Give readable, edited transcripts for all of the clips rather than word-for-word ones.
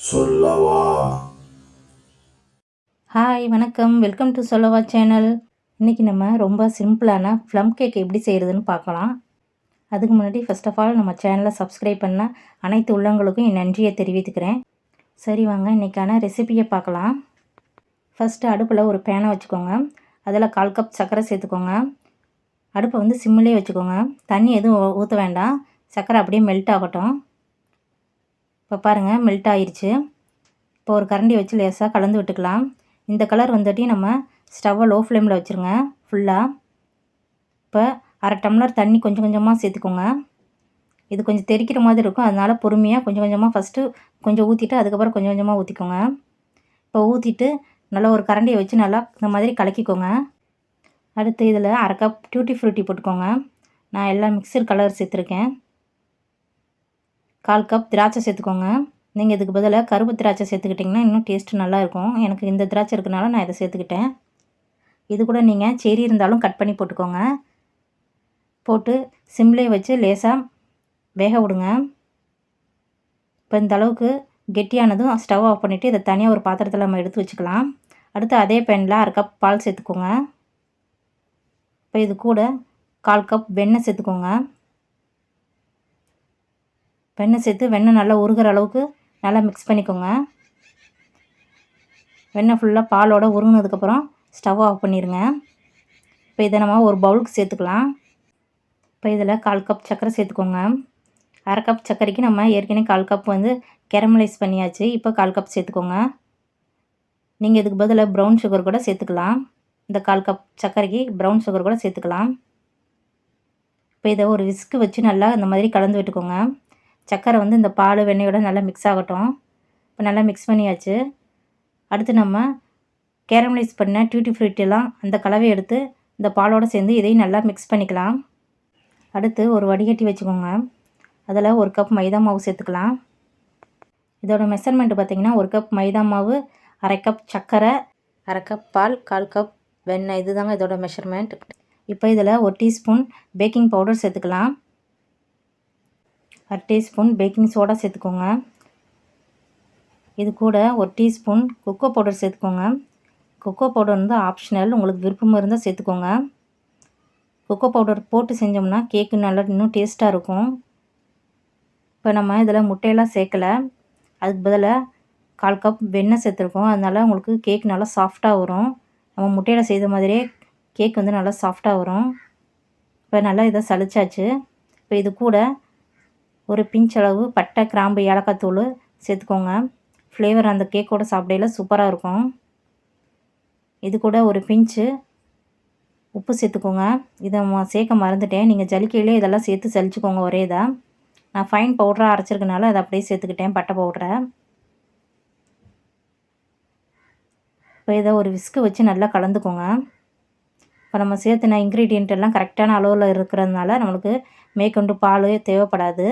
சொல்லவா? ஹாய் வணக்கம், welcome to சொல்லவா சேனல். இன்றைக்கி நம்ம ரொம்ப சிம்பிளான ப்ளம் கேக் எப்படி செய்கிறதுன்னு பார்க்கலாம். அதுக்கு முன்னாடி ஃபர்ஸ்ட் ஆஃப் ஆல் நம்ம சேனலை சப்ஸ்கிரைப் பண்ண அனைத்து உள்ளங்களுக்கும் என் நன்றியை தெரிவித்துக்கிறேன். சரி வாங்க இன்றைக்கான ரெசிபியை பார்க்கலாம். ஃபஸ்ட்டு அடுப்பில் ஒரு பேனை வச்சுக்கோங்க. அதில் 1/4 கப் சர்க்கரை சேர்த்துக்கோங்க. அடுப்பை வந்து சிம்மிலே வச்சுக்கோங்க. தண்ணி எதுவும் ஊற்ற வேண்டாம். சர்க்கரை அப்படியே மெல்ட் ஆகட்டும். இப்போ பாருங்கள் மெல்ட் ஆயிடுச்சு. இப்போ ஒரு கரண்டி வச்சு லேசாக கலந்து விட்டுக்கலாம். இந்த கலர் வந்துட்டு நம்ம ஸ்டவ்வை லோ ஃப்ளேமில் வச்சுருங்க ஃபுல்லாக. இப்போ 1/2 டம்ளர் தண்ணி கொஞ்சம் கொஞ்சமாக சேர்த்துக்கோங்க. இது கொஞ்சம் தெறிக்கிற மாதிரி இருக்கும், அதனால் பொறுமையாக கொஞ்சம் கொஞ்சமாக ஃபஸ்ட்டு கொஞ்சம் ஊற்றிட்டு அதுக்கப்புறம் கொஞ்சம் கொஞ்சமாக ஊற்றிக்கோங்க. இப்போ ஊற்றிட்டு நல்லா ஒரு கரண்டியை வச்சு நல்லா இந்த மாதிரி கலக்கிக்கோங்க. அடுத்து இதில் 1/2 கப் டியூட்டி ஃப்ரூட்டி போட்டுக்கோங்க. நான் எல்லாம் மிக்சர் கலர் சேர்த்துருக்கேன். 1/4 கப் திராட்சை சேர்த்துக்கோங்க. நீங்கள் இதுக்கு பதிலாக கருப்பு திராட்சை சேர்த்துக்கிட்டிங்கன்னா இன்னும் டேஸ்ட்டு நல்லாயிருக்கும். எனக்கு இந்த திராட்சை இருக்கனால நான் இதை சேர்த்துக்கிட்டேன். இது கூட நீங்கள் செரி இருந்தாலும் கட் பண்ணி போட்டுக்கோங்க. போட்டு சிம்லே வச்சு லேசாக வேக விடுங்க. இப்போ இந்த அளவுக்கு கெட்டியானதும் ஸ்டவ் ஆஃப் பண்ணிவிட்டு இதை தனியாக ஒரு பாத்திரத்தில் நம்ம எடுத்து வச்சுக்கலாம். அடுத்து அதே பேனில் 1/2 கப் பால் சேர்த்துக்கோங்க. இப்போ இது கூட 1/4 கப் வெண்ணெய் சேர்த்துக்கோங்க. வெண்ணெய் சேர்த்து வெண்ணெய் நல்லா உருகிற அளவுக்கு நல்லா மிக்ஸ் பண்ணிக்கோங்க. வெண்ணெய் ஃபுல்லாக பாலோடு உருகினதுக்கப்புறம் ஸ்டவ் ஆஃப் பண்ணிடுங்க. இப்போ இதை நம்ம ஒரு பவுலுக்கு சேர்த்துக்கலாம். இப்போ இதில் 1/4 கப் சர்க்கரை சேர்த்துக்கோங்க. 1/2 கப் சர்க்கரைக்கு நம்ம ஏற்கனவே 1/4 கப் வந்து கேரமலைஸ் பண்ணியாச்சு. இப்போ 1/4 கப் சேர்த்துக்கோங்க. நீங்கள் இதுக்கு பதிலாக ப்ரௌன் சுகர் கூட சேர்த்துக்கலாம். இந்த 1/4 கப் சர்க்கரைக்கு ப்ரௌன் சுகர் கூட சேர்த்துக்கலாம். இப்போ இதை ஒரு விஸ்க்கு வச்சு நல்லா இந்த மாதிரி கலந்து விட்டுக்கோங்க. சர்க்கரை வந்து இந்த பால் வெண்ணெயோட நல்லா மிக்ஸ் ஆகட்டும். இப்போ நல்லா மிக்ஸ் பண்ணியாச்சு. அடுத்து நம்ம கேரமலைஸ் பண்ண டியூட்டி ஃப்ரூட்டிலாம் அந்த கலவையை எடுத்து இந்த பாலோடு சேர்ந்து இதையும் நல்லா மிக்ஸ் பண்ணிக்கலாம். அடுத்து ஒரு வடிகட்டி வச்சுக்கோங்க. அதில் 1 கப் மைதா மாவு சேர்த்துக்கலாம். இதோட மெஷர்மெண்ட்டு பார்த்திங்கன்னா 1 கப் மைதா மாவு, 1/2 கப் சர்க்கரை, 1/2 கப் பால், 1/4 கப் வெண்ணெய். இது தாங்க இதோட மெஷர்மெண்ட். இப்போ இதில் 1 டீஸ்பூன் பேக்கிங் பவுடர் சேர்த்துக்கலாம். 1/2 டீஸ்பூன் பேக்கிங் சோடா சேர்த்துக்கோங்க. இது கூட 1 டீஸ்பூன் கொக்கோ பவுடர் சேர்த்துக்கோங்க. கொக்கோ பவுடர் வந்து ஆப்ஷனல், உங்களுக்கு விருப்பம் இருந்தால் சேர்த்துக்கோங்க. கொக்கோ பவுடர் போட்டு செஞ்சோம்னா கேக்கு நல்லா இன்னும் டேஸ்ட்டாக இருக்கும். இப்போ நம்ம இதில் முட்டையெல்லாம் சேர்க்கலை. அதுக்கு பதிலாக 1/4 கப் வெண்ணெய் சேர்த்துருக்கோம். அதனால் உங்களுக்கு கேக் நல்லா சாஃப்டாக வரும். நம்ம முட்டையில் செய்த மாதிரியே கேக் வந்து நல்லா சாஃப்டாக வரும். இப்போ நல்லா இதை சலிச்சாச்சு. இப்போ இது கூட ஒரு பிஞ்ச் அளவு பட்டை, கிராம்பு, ஏலக்காய் தூள் சேர்த்துக்கோங்க. ஃப்ளேவர் அந்த கேக்கோட சாப்பிடையில சூப்பராக இருக்கும். இது கூட ஒரு பிஞ்சு உப்பு சேர்த்துக்கோங்க. இதை சேர்க்க மறந்துட்டேன். நீங்கள் ஜலிக்கையிலே இதெல்லாம் சேர்த்து சலிச்சுக்கோங்க ஒரே இதாக. நான் ஃபைன் பவுடராக அரைச்சிருக்கனால அதை அப்படியே சேர்த்துக்கிட்டேன், பட்டை பவுடரை. இப்போ இதை ஒரு விஸ்க்கு வச்சு நல்லா கலந்துக்கோங்க. இப்போ நம்ம சேர்த்துன இன்க்ரீடியண்ட் எல்லாம் கரெக்டான அளவில் இருக்கிறதுனால நம்மளுக்கு மேற்கொண்டு பால் தேவைப்படாது.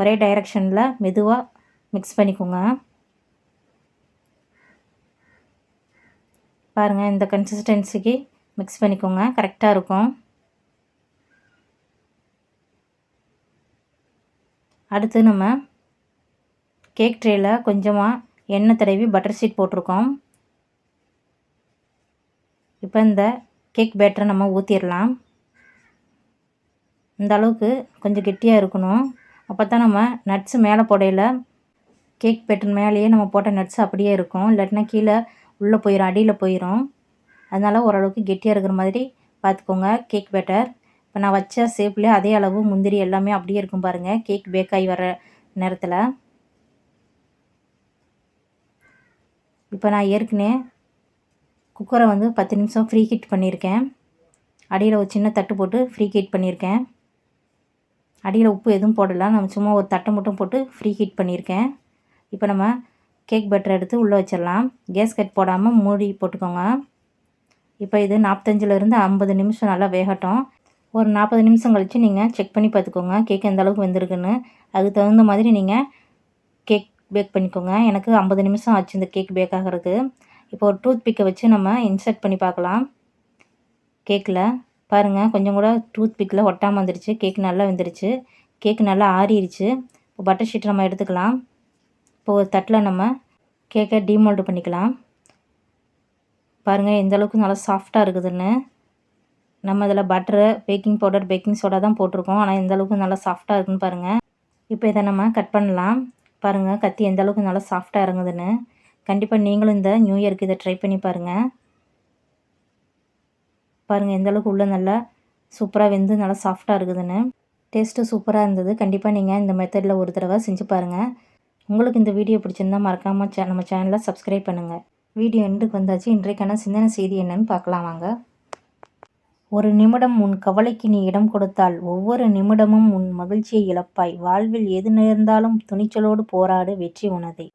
ஒரே டைரெக்ஷனில் மெதுவாக மிக்ஸ் பண்ணிக்கோங்க. பாருங்கள் இந்த கன்சிஸ்டன்சிக்கு மிக்ஸ் பண்ணிக்கோங்க, கரெக்டாக இருக்கும். அடுத்து நம்ம கேக் ட்ரேயில் கொஞ்சமாக எண்ணெய் தடவி பட்டர் ஷீட் போட்டிருக்கோம். இப்போ இந்த கேக் பேட்டரை நம்ம ஊற்றிடலாம். இந்த அளவுக்கு கொஞ்சம் கெட்டியாக இருக்கணும். அப்போ தான் நம்ம நட்ஸு மேலே போடையில் கேக் பேட்டர் மேலேயே நம்ம போட்ட நட்ஸ் அப்படியே இருக்கும். இல்லாட்டினா கீழே உள்ளே போயிடும், அடியில் போயிடும். அதனால் ஓரளவுக்கு கெட்டியாக இருக்கிற மாதிரி பார்த்துக்கோங்க கேக் பேட்டர். இப்போ நான் வச்ச ஷேப்லேயே அதே அளவு முந்திரி எல்லாமே அப்படியே இருக்கும் பாருங்கள் கேக் பேக்காகி வர நேரத்தில். இப்போ நான் ஏற்கனவே குக்கரை வந்து 10 நிமிஷம் ஃப்ரீ ஹீட் பண்ணியிருக்கேன். அடியில் ஒரு சின்ன தட்டு போட்டு ஃப்ரீ ஹீட் பண்ணியிருக்கேன். அடியில் உப்பு எதுவும் போடலாம், நம்ம சும்மா ஒரு தட்டை மட்டும் போட்டு ஃப்ரீ ஹீட் பண்ணியிருக்கேன். இப்போ நம்ம கேக் பேட்டர் எடுத்து உள்ளே வச்சிடலாம். கேஸ் கட் போடாமல் மூடி போட்டுக்கோங்க. இப்போ இது 45லேருந்து 50 நிமிஷம் நல்லா வேகட்டும். ஒரு 40 நிமிஷம் கழித்து நீங்கள் செக் பண்ணி பார்த்துக்கோங்க கேக் எந்த அளவுக்கு வெந்திருக்குன்னு. அதுக்கு தகுந்த மாதிரி நீங்கள் கேக் பேக் பண்ணிக்கோங்க. எனக்கு 50 நிமிஷம் ஆச்சு இந்த கேக் பேக் ஆகிறதுக்கு. இப்போ ஒரு டூத் பிக்கை வச்சு நம்ம இன்சர்ட் பண்ணி பார்க்கலாம். கேக்கில் பாருங்கள் கொஞ்சம் கூட டூத் பிக்கில் ஒட்டாமல் வந்துருச்சு. கேக் நல்லா வெந்துருச்சு. கேக்கு நல்லா ஆறிடுச்சு. இப்போ பட்டர் ஷீட் நம்ம எடுத்துக்கலாம். இப்போ ஒரு தட்டில் நம்ம கேக்கை டீமோல்டு பண்ணிக்கலாம். பாருங்கள் எந்த அளவுக்கு நல்லா சாஃப்டாக இருக்குதுன்னு. நம்ம இதில் butter, baking powder, baking soda தான் போட்டிருக்கோம். ஆனால் எந்த அளவுக்கு நல்லா சாஃப்டாக இருக்குன்னு பாருங்கள். இப்போ இதை நம்ம கட் பண்ணலாம். பாருங்கள் கத்தி எந்த அளவுக்கு நல்லா சாஃப்டாக இறங்குதுன்னு. கண்டிப்பாக நீங்களும் இந்த நியூ இயருக்கு இதை ட்ரை பண்ணி பாருங்கள். பாருங்கள் எந்த அளவுக்கு உள்ளே நல்லா சூப்பராக வெந்து நல்லா சாஃப்டாக இருக்குதுன்னு. டேஸ்ட்டு சூப்பராக இருந்தது. கண்டிப்பாக நீங்கள் இந்த மெத்தடில் ஒரு தடவை செஞ்சு பாருங்கள். உங்களுக்கு இந்த வீடியோ பிடிச்சிருந்தால் மறக்காமல் நம்ம சேனலை சப்ஸ்கிரைப் பண்ணுங்கள். வீடியோ எண்டுக்கு வந்தாச்சு. இன்றைக்கான சிந்தனை செய்தி என்னன்னு பார்க்கலாம் வாங்க. ஒரு நிமிடம் உன் கவலைக்கு நீ இடம் கொடுத்தால் ஒவ்வொரு நிமிடமும் உன் மகிழ்ச்சியை இழப்பாய். வாழ்வில் எது நேர்ந்தாலும் துணிச்சலோடு போராடு, வெற்றி உனதே.